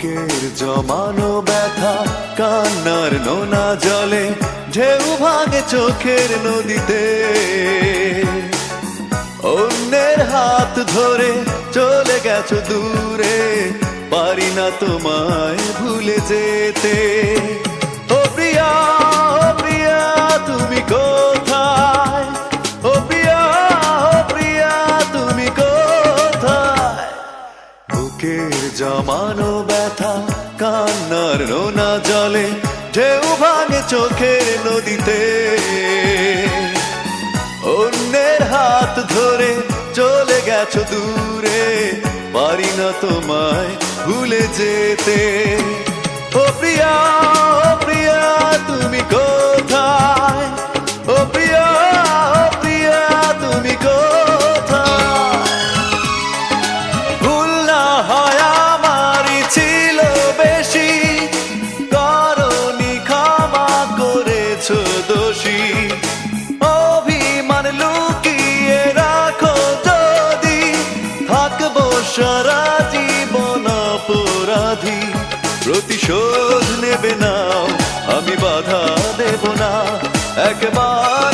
বুকের জমানো ব্যথা কান্নার নোনা জলে ঢেউ ভাঙে চোখের নদীতে। অন্যের হাত ধরে চলে গেছো দূরে, পারি না তোমায় ভুলে যেতে। ও প্রিয়া, ও প্রিয়া তুমি কোথায়? ও প্রিয়া, ও প্রিয়া তুমি কোথায়? বুকের জমানো ব্যথা কান্নার নোনা জলে ঢেউ ভাঙে চোখের নদীতে। অন্যের হাত ধরে চলে গেছো দূরে, পারি না তোমায় ভুলে যেতে। ও প্রিয়া, ও প্রিয়া তুমি কোথায়? ও প্রিয়া, ও প্রিয়া তুমি কোথায়? ভুল না হয় আমারই ছিল বেশি, করনি ক্ষমা করেছো দোষী। অভিমান লুকিয়ে রাখো যদি, থাকবো সারা জীবন অপরাধী। প্রতিশোধ নেবে নাও, আমি বাধা দেব না, একবার